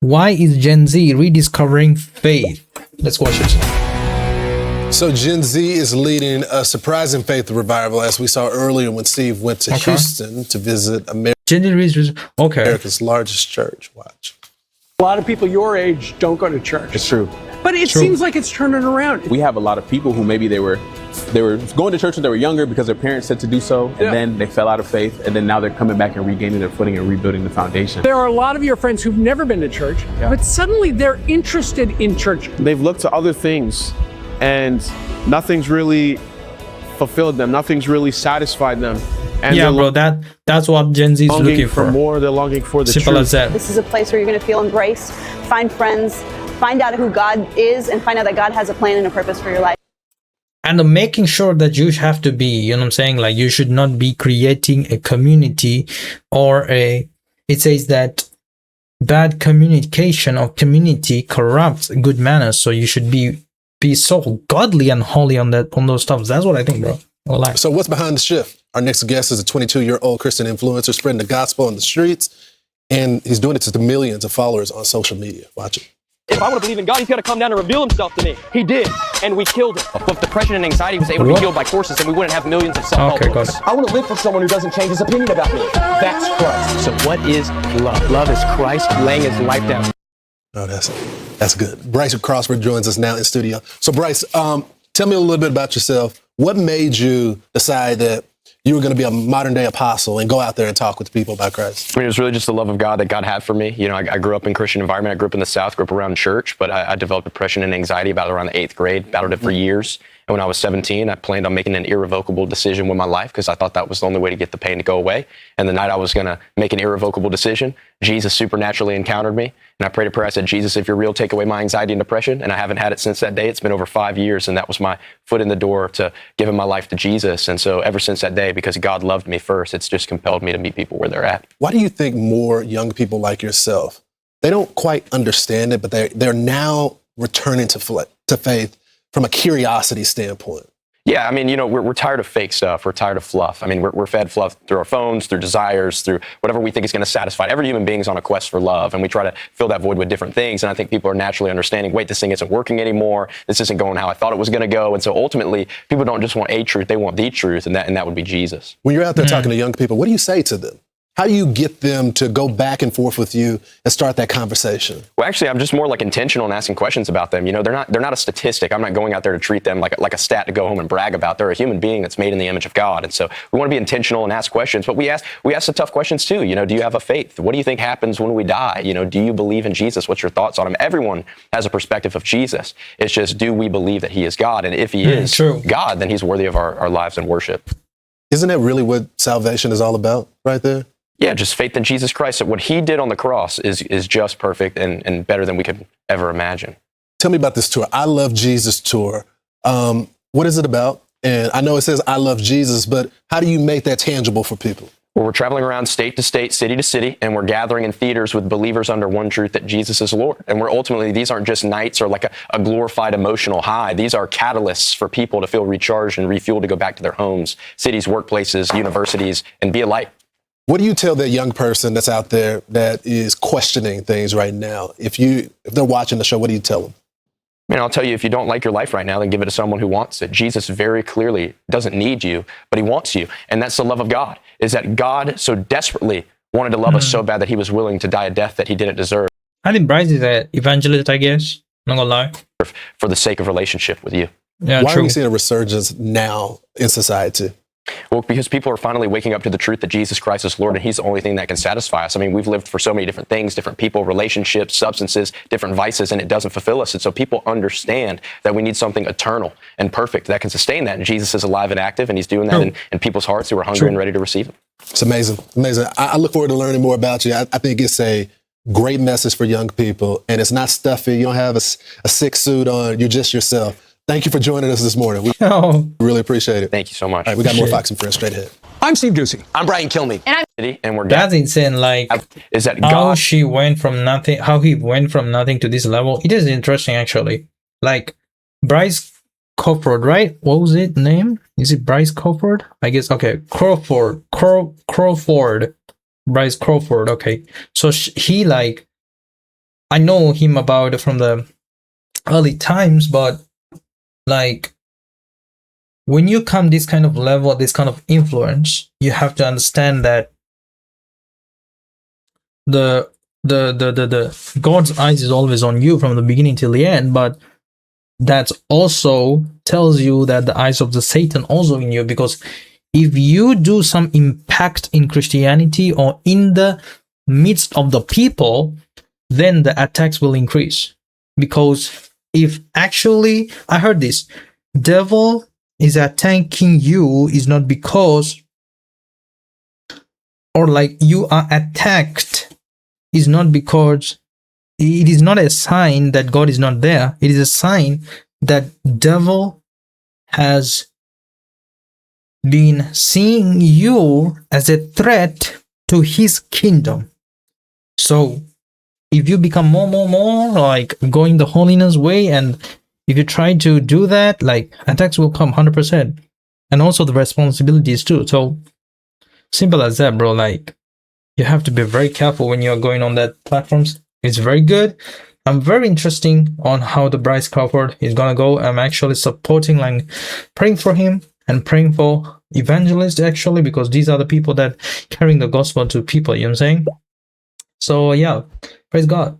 Why is Gen Z rediscovering faith? Let's watch it. So Gen Z is leading a surprising faith revival, as we saw earlier when Steve went to Houston to visit Gen Z America's largest church. Watch. A lot of people your age don't go to church. It's true. But it seems like it's turning around. We have a lot of people who maybe they were going to church when they were younger because their parents said to do so, and then they fell out of faith, and then now they're coming back and regaining their footing and rebuilding the foundation. There are a lot of your friends who've never been to church, but suddenly they're interested in church. They've looked to other things, and nothing's really fulfilled them. Nothing's really satisfied them. And yeah, bro, that's what Gen Z is looking for. More, they're longing for the Simple truth. as that. This is a place where you're going to feel embraced, find friends, find out who God is, and find out that God has a plan and a purpose for your life. And making sure that you have to be, you know what I'm saying? Like, you should not be creating a community it says that bad communication or community corrupts good manners. So you should be so godly and holy on those stuff. That's what I think, bro. So what's behind the shift? Our next guest is a 22-year-old Christian influencer spreading the gospel on the streets, and he's doing it to the millions of followers on social media. Watch it. If I want to believe in God, he's got to come down and reveal himself to me. He did, and we killed him. If depression and anxiety was able to be healed by courses, then we wouldn't have millions of self-help books. I want to live for someone who doesn't change his opinion about me. That's Christ. So what is love? Love is Christ laying his life down. Oh, that's good. Bryce Crossford joins us now in studio. So Bryce, tell me a little bit about yourself. What made you decide that you were going to be a modern day apostle and go out there and talk with people about Christ? I mean, it was really just the love of God that God had for me. You know, I grew up in a Christian environment. I grew up in the South, grew up around church, but I developed depression and anxiety about around the 8th grade, battled it for years. And when I was 17, I planned on making an irrevocable decision with my life because I thought that was the only way to get the pain to go away. And the night I was going to make an irrevocable decision, Jesus supernaturally encountered me. And I prayed a prayer. I said, Jesus, if you're real, take away my anxiety and depression. And I haven't had it since that day. It's been over 5 years. And that was my foot in the door to giving my life to Jesus. And so ever since that day, because God loved me first, it's just compelled me to meet people where they're at. Why do you think more young people like yourself, they don't quite understand it, but they're now returning to faith from a curiosity standpoint? Yeah, I mean, you know, we're tired of fake stuff. We're tired of fluff. I mean, we're fed fluff through our phones, through desires, through whatever we think is going to satisfy. Every human being is on a quest for love, and we try to fill that void with different things. And I think people are naturally understanding, wait, this thing isn't working anymore. This isn't going how I thought it was going to go. And so ultimately, people don't just want a truth, they want the truth, and that would be Jesus. When you're out there talking to young people, what do you say to them? How do you get them to go back and forth with you and start that conversation? Well, actually, I'm just more like intentional in asking questions about them. You know, they're not a statistic. I'm not going out there to treat them like a stat to go home and brag about. They're a human being that's made in the image of God. And so we want to be intentional and ask questions, but we ask the tough questions too. You know, do you have a faith? What do you think happens when we die? You know, do you believe in Jesus? What's your thoughts on him? Everyone has a perspective of Jesus. It's just, do we believe that he is God? And if he is God, then he's worthy of our lives and worship. Isn't that really what salvation is all about right there? Yeah, just faith in Jesus Christ. That what he did on the cross is just perfect and better than we could ever imagine. Tell me about this tour. I Love Jesus tour. What is it about? And I know it says I love Jesus, but how do you make that tangible for people? Well, we're traveling around state to state, city to city, and we're gathering in theaters with believers under one truth, that Jesus is Lord. And these aren't just nights or like a glorified emotional high. These are catalysts for people to feel recharged and refueled to go back to their homes, cities, workplaces, universities, and be a light. What do you tell that young person that's out there that is questioning things right now? If they're watching the show, what do you tell them? I mean, I'll tell you, if you don't like your life right now, then give it to someone who wants it. Jesus very clearly doesn't need you, but he wants you. And that's the love of God, is that God so desperately wanted to love us so bad that he was willing to die a death that he didn't deserve. I think Bryce is an evangelist, I guess. Not gonna lie. For the sake of relationship with you. Yeah, Why are we seeing a resurgence now in society? Well, because people are finally waking up to the truth that Jesus Christ is Lord, and he's the only thing that can satisfy us. I mean, we've lived for so many different things, different people, relationships, substances, different vices, and it doesn't fulfill us. And so people understand that we need something eternal and perfect that can sustain that. And Jesus is alive and active, and he's doing that in people's hearts who are hungry and ready to receive him. It's amazing. Amazing. I look forward to learning more about you. I think it's a great message for young people, and it's not stuffy. You don't have a sick suit on. You're just yourself. Thank you for joining us this morning. We really appreciate it. Thank you so much. All right, we got more Fox and Friends straight ahead. I'm Steve Ducey. I'm Brian Kilmeade. And we're That's insane. Like, is that how God? he went from nothing to this level. It is interesting, actually. Like, Bryce Crawford, right? What was it name? Is it Bryce Crawford? I guess. Okay, Crawford. Bryce Crawford. Okay. So he I know him about from the early times, but like when you come this kind of level, this kind of influence, you have to understand that the God's eyes is always on you from the beginning till the end, but that also tells you that the eyes of the Satan also in you, because if you do some impact in Christianity or in the midst of the people, then the attacks will increase. Because if actually, I heard this, devil is attacking you is not because, or like you are attacked is not because, it is not a sign that God is not there. It is a sign that devil has been seeing you as a threat to his kingdom. So if you become more like going the holiness way, and if you try to do that, like attacks will come 100%, and also the responsibilities too. So simple as that, bro. Like you have to be very careful when you're going on that platforms. It's very good. I'm very interesting on how the Bryce Crawford is gonna go. I'm actually supporting, like praying for him and praying for evangelists actually, because these are the people that carrying the gospel to people, you know what I'm saying? So yeah, praise God.